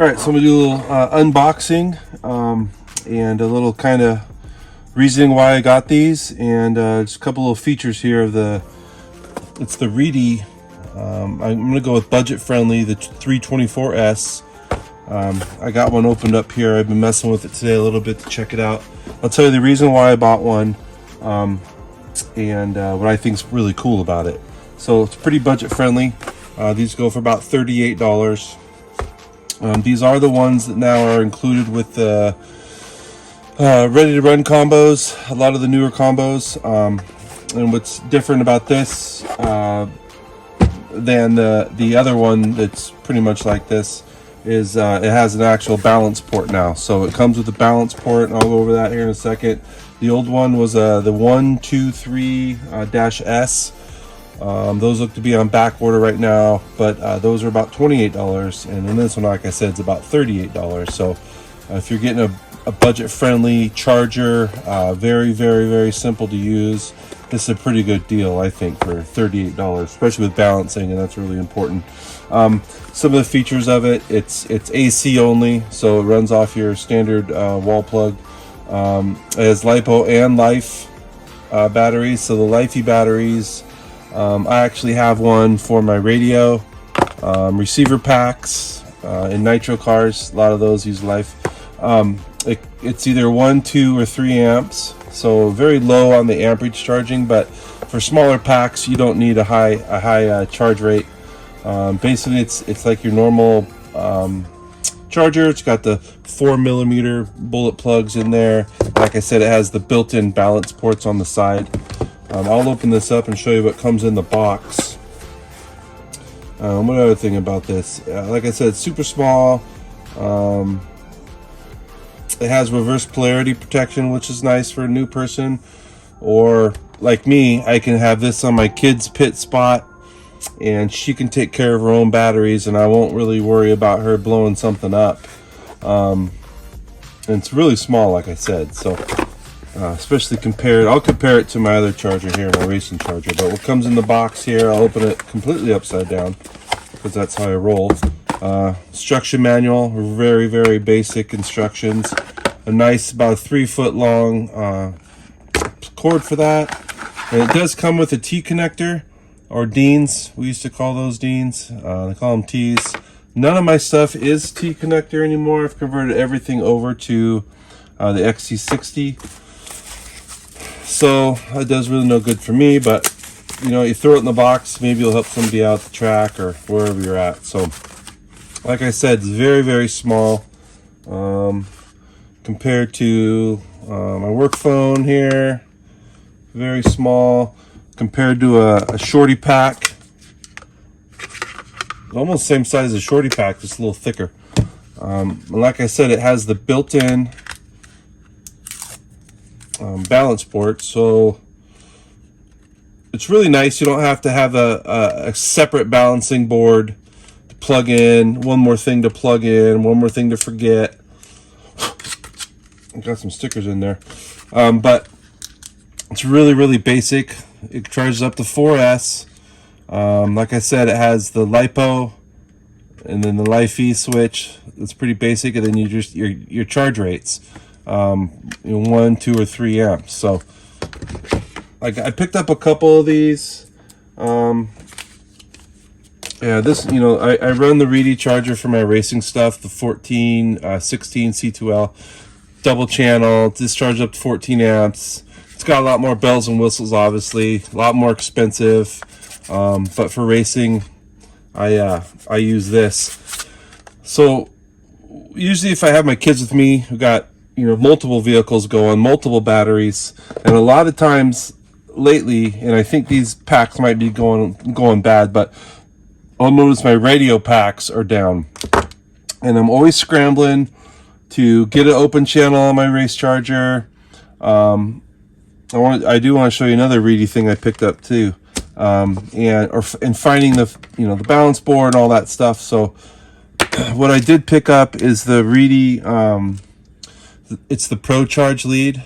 All right, so I'm gonna do a little unboxing and a little kind of reasoning why I got these, and just a couple of features here of it's the Reedy. I'm gonna go with budget friendly, the 324S. I got one opened up here. I've been messing with it today a little bit to check it out. I'll tell you the reason why I bought one, and what I think is really cool about it. So it's pretty budget friendly. These go for about $38. These are the ones that now are included with the ready to run combos, a lot of the newer combos. And what's different about this than the other one that's pretty much like this is it has an actual balance port now. So it comes with a balance port, and I'll go over that here in a second. The old one was the 123-S. Those look to be on back order right now, but those are about $28, and then this one, like I said, is about $38. So if you're getting a budget-friendly charger, very simple to use, this is a pretty good deal, I think, for $38, especially with balancing, and that's really important. Some of the features of it, it's AC only, so it runs off your standard wall plug. It has LiPo and Life batteries, so the Lifey batteries. I actually have one for my radio, receiver packs in nitro cars. A lot of those use Life. It's either 1, 2, or 3 amps, so very low on the amperage charging. But for smaller packs, you don't need a high charge rate. Basically, it's like your normal charger. It's got the 4mm bullet plugs in there. Like I said, it has the built-in balance ports on the side. I'll open this up and show you what comes in the box. What other thing about this? Like I said, it's super small. It has reverse polarity protection, which is nice for a new person. Or like me, I can have this on my kid's pit spot, and she can take care of her own batteries, and I won't really worry about her blowing something up. And it's really small, like I said, so especially I'll compare it to my other charger here, my racing charger. But what comes in the box here, I'll open it completely upside down because that's how I roll. Instruction manual, very basic instructions. A nice, about 3-foot long cord for that, and it does come with a T connector, or Deans. We used to call those Deans. They call them T's. None of my stuff is T connector anymore. I've converted everything over to the XT60. So it does really no good for me, but you know, you throw it in the box, maybe you'll help somebody out at the track or wherever you're at. So like I said, it's very small compared to my work phone here. Very small compared to a shorty pack. Almost same size as a shorty pack, just a little thicker. And like I said, it has the built-in balance port, so it's really nice. You don't have to have a separate balancing board to plug in, one more thing to plug in, one more thing to forget. I've got some stickers in there, but it's really basic. It charges up to 4S. Like I said, it has the LiPo and then the Lifey switch. It's pretty basic, and then you just your charge rates, 1, 2, or 3 amps. So I picked up a couple of these. Yeah, this, I run the Reedy charger for my racing stuff, the 16 C2L double channel. This charges up to 14 amps. It's got a lot more bells and whistles, obviously, a lot more expensive. But for racing, I use this. So usually if I have my kids with me who got multiple vehicles going, multiple batteries, and a lot of times lately, and I think these packs might be going bad, but I'll notice my radio packs are down, and I'm always scrambling to get an open channel on my race charger. I do want to show you another Reedy thing I picked up too. And finding the the balance board and all that stuff. So what I did pick up is the Reedy. It's the Pro Charge lead.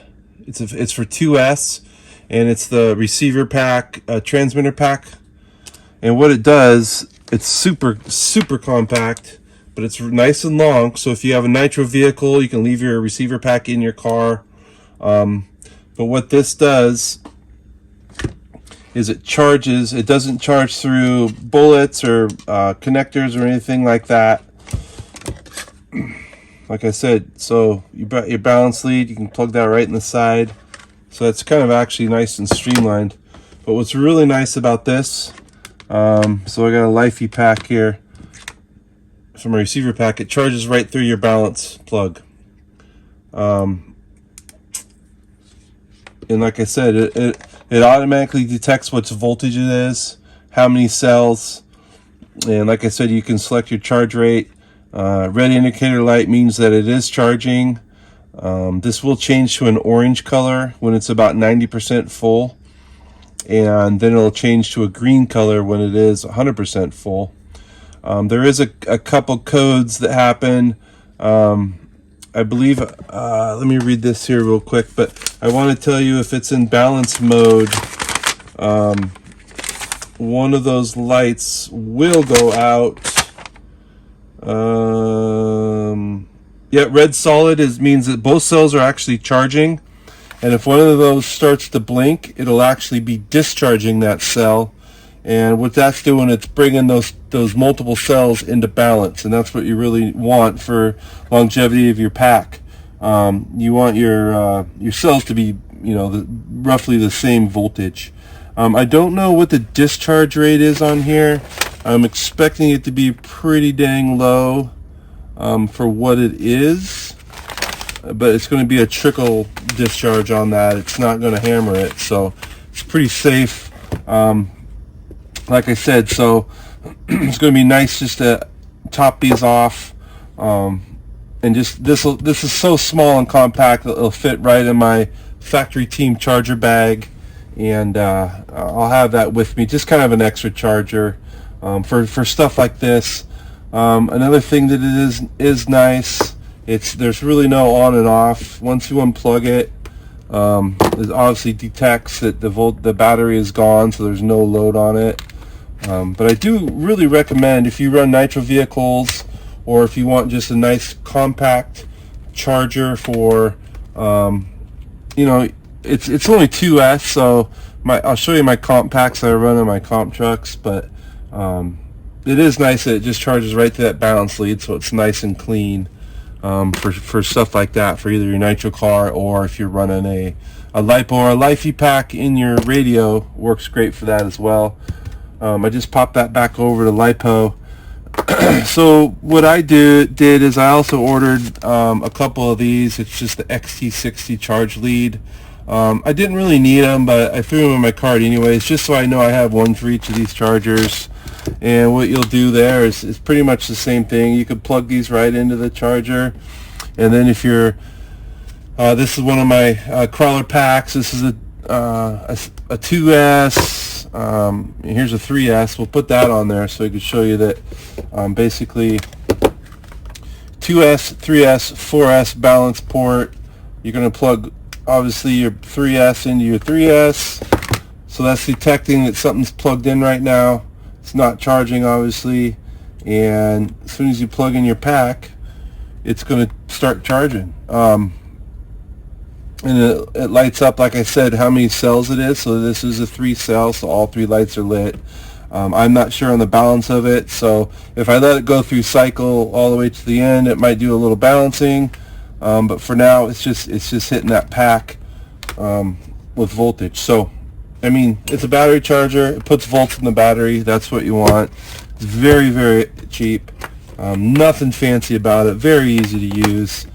It's for 2S, and it's the receiver pack, transmitter pack. And what it does, it's super compact. but it's nice and long. So if you have a nitro vehicle, you can leave your receiver pack in your car. But what this does is it charges. It doesn't charge through bullets or connectors or anything like that. Like I said, so your balance lead, you can plug that right in the side. So that's kind of actually nice and streamlined. But what's really nice about this, so I got a Lifey pack here from my receiver pack. It charges right through your balance plug. And like I said, it automatically detects what voltage it is, how many cells, and like I said, you can select your charge rate. Red indicator light means that it is charging. This will change to an orange color when it's about 90% full, and then it'll change to a green color when it is 100% full. There is a couple codes that happen. I believe, let me read this here real quick, but I want to tell you if it's in balance mode, one of those lights will go out. Yeah, red solid means that both cells are actually charging, and if one of those starts to blink, it'll actually be discharging that cell. And what that's doing, it's bringing those multiple cells into balance, and that's what you really want for longevity of your pack. You want your cells to be, roughly the same voltage. I don't know what the discharge rate is on here. I'm expecting it to be pretty dang low for what it is, but it's going to be a trickle discharge on that. It's not going to hammer it, so it's pretty safe. Like I said, so it's going to be nice just to top these off, and just this is so small and compact that it'll fit right in my factory team charger bag, and I'll have that with me, just kind of an extra charger for stuff like this. Another thing that it is nice, there's really no on and off. Once you unplug it, it obviously detects that the battery is gone, so there's no load on it. But I do really recommend, if you run nitro vehicles, or if you want just a nice compact charger for, it's only 2S, so I'll show you my comp packs that I run on my comp trucks, but it is nice that it just charges right to that balance lead, so it's nice and clean for stuff like that, for either your nitro car, or if you're running a LiPo or a Lifey pack in your radio, works great for that as well. I just popped that back over to LiPo. So what I did is I also ordered a couple of these. It's just the XT60 charge lead. I didn't really need them, but I threw them in my cart anyways, just so I know I have one for each of these chargers. And what you'll do there is pretty much the same thing. You could plug these right into the charger, and then if you're this is one of my crawler packs. This is a 2S. Here's a 3S. We'll put that on there so I can show you that basically 2S, 3S, 4S balance port. You're going to plug obviously your 3S into your 3S. So that's detecting that something's plugged in right now. It's not charging obviously, and as soon as you plug in your pack, it's going to start charging. And it lights up, like I said, how many cells it is. So this is a 3 cell, so all 3 lights are lit. I'm not sure on the balance of it, so if I let it go through cycle all the way to the end, it might do a little balancing. But for now, it's just hitting that pack with voltage. So, I mean, it's a battery charger. It puts volts in the battery. That's what you want. It's very, very cheap. Nothing fancy about it. Very easy to use.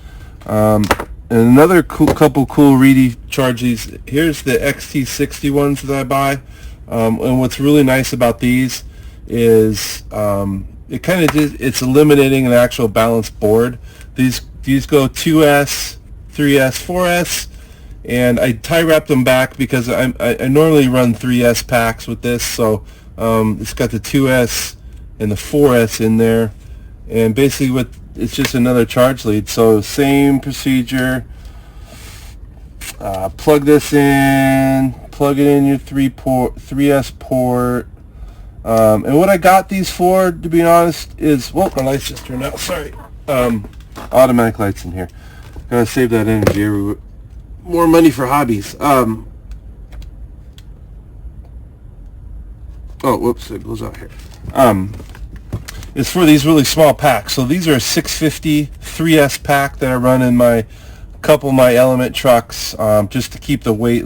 And another couple cool Reedy charges. Here's the XT60 ones that I buy. And what's really nice about these is it kind of it's eliminating an actual balanced board. These go 2S, 3S, 4S, and I tie wrap them back because I normally run 3S packs with this. So it's got the 2S and the 4S in there, and basically it's just another charge lead. So same procedure. Plug this in. Plug it in your 3S port. And what I got these for, to be honest, is, well, my lights just turned out, sorry. Automatic lights in here. Gotta save that energy. More money for hobbies. Oh, whoops, it goes out here. It's for these really small packs. So these are a 650 3S pack that I run in my couple of my Element trucks, just to keep the weight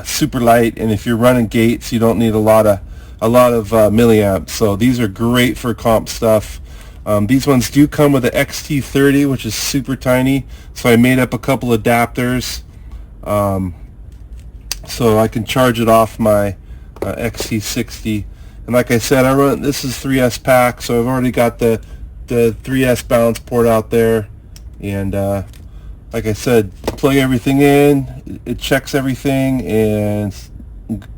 super light. And if you're running gates, you don't need a lot of milliamps. So these are great for comp stuff. These ones do come with an XT30, which is super tiny. So I made up a couple adapters, so I can charge it off my XT60. And like I said, this is 3S pack, so I've already got the 3S balance port out there. And like I said, plug everything in, it checks everything, and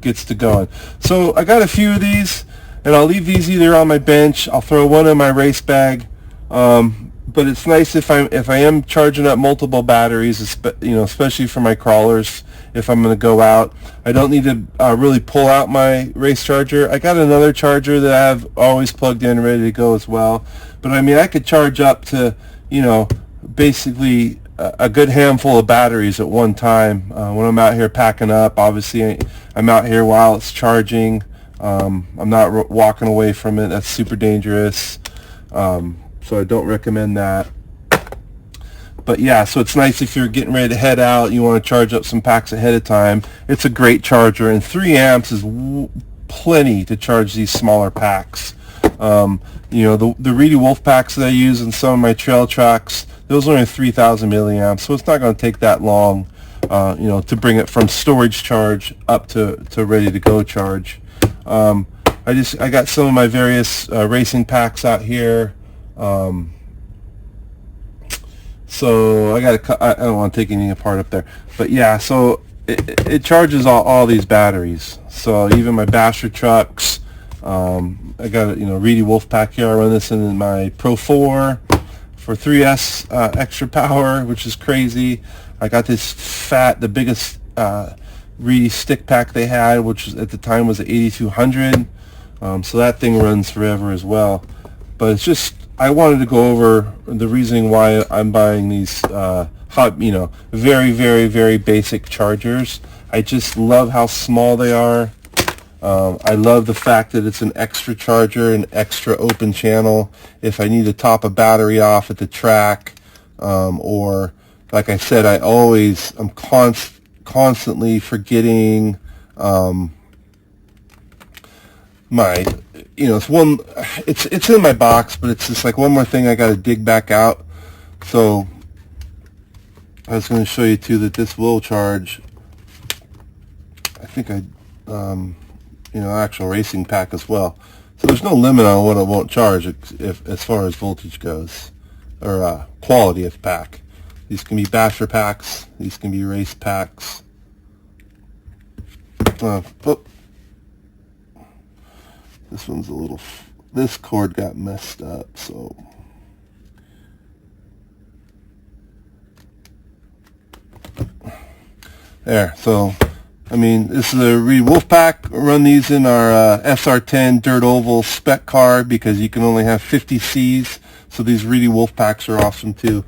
gets to going. So I got a few of these, and I'll leave these either on my bench. I'll throw one in my race bag. But it's nice if I am charging up multiple batteries, especially for my crawlers. If I'm going to go out, I don't need to really pull out my race charger. I got another charger that I have always plugged in, ready to go as well. But I mean, I could charge up to, basically a good handful of batteries at one time when I'm out here packing up. Obviously, I'm out here while it's charging. I'm not walking away from it. That's super dangerous. So I don't recommend that. But yeah, so it's nice if you're getting ready to head out, you want to charge up some packs ahead of time. It's a great charger, and 3 amps is plenty to charge these smaller packs. The Reedy Wolf packs that I use in some of my trail tracks, those are only 3,000 milliamps, so it's not going to take that long, to bring it from storage charge up to ready to go charge. I got some of my various racing packs out here. So I don't want to take anything apart up there, but yeah, so it charges all these batteries. So even my Basher trucks, I got a Reedy Wolf pack here. I run this in my Pro 4 for 3S extra power, which is crazy. I got this the biggest Reedy stick pack they had, which at the time was 8200. So that thing runs forever as well. But it's just, I wanted to go over the reasoning why I'm buying these very, very, very basic chargers. I just love how small they are. I love the fact that it's an extra charger, an extra open channel. If I need to top a battery off at the track, or like I said, I'm constantly forgetting it's in my box, but it's just like one more thing I got to dig back out. So I was going to show you too that this will charge. I think actual racing pack as well. So there's no limit on what it won't charge as far as voltage goes, or quality of pack. These can be Basher packs. These can be race packs. This one's this cord got messed up, so. There, so, I mean, this is a Reedy Wolf pack. Run these in our SR10 dirt oval spec car because you can only have 50 Cs. So these Reedy Wolf packs are awesome too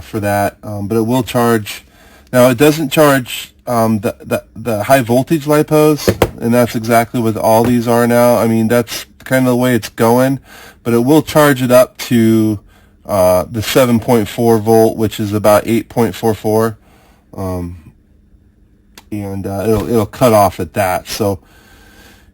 for that. But it will charge. Now it doesn't charge the high voltage lipos, and that's exactly what all these are now. I mean, that's kind of the way it's going, but it will charge it up to the 7.4 volt, which is about 8.44, and it'll cut off at that. So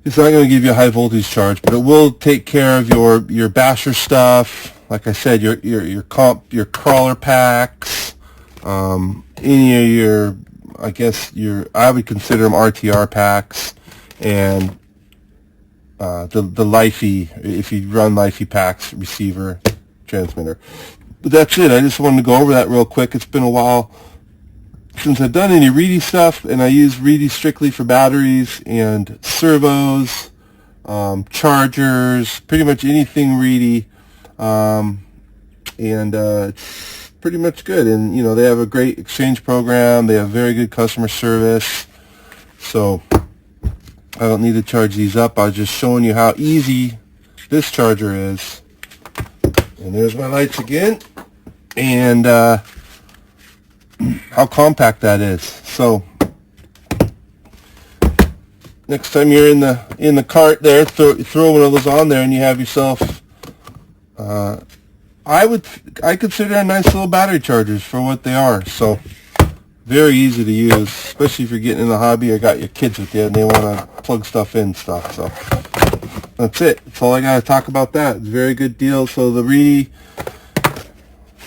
it's not going to give you a high voltage charge, but it will take care of your Basher stuff. Like I said, your crawler packs, any of your, I would consider them RTR packs, and the Lifey, if you run Lifey packs, receiver, transmitter. But that's it. I just wanted to go over that real quick. It's been a while since I've done any Reedy stuff, and I use Reedy strictly for batteries and servos, chargers, pretty much anything Reedy, and it's pretty much good. And they have a great exchange program. They have very good customer service. So I don't need to charge these up. I was just showing you how easy this charger is. And there's my lights again. And how compact that is. So next time you're in the cart there, throw one of those on there and you have yourself, I consider a nice little battery chargers for what they are. So very easy to use, especially if you're getting in the hobby or got your kids with you and they want to plug stuff in and stuff. So that's it. That's all I got to talk about that. It's a very good deal. So the Reedy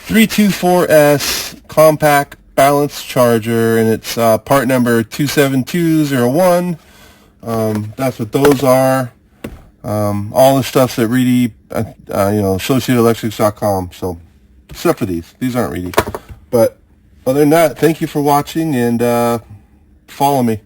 324S compact balance charger, and it's part number 27201. That's what those are. All the stuff's at Reedy, AssociatedElectrics.com. So except for these aren't Reedy. But other than that, thank you for watching, and follow me.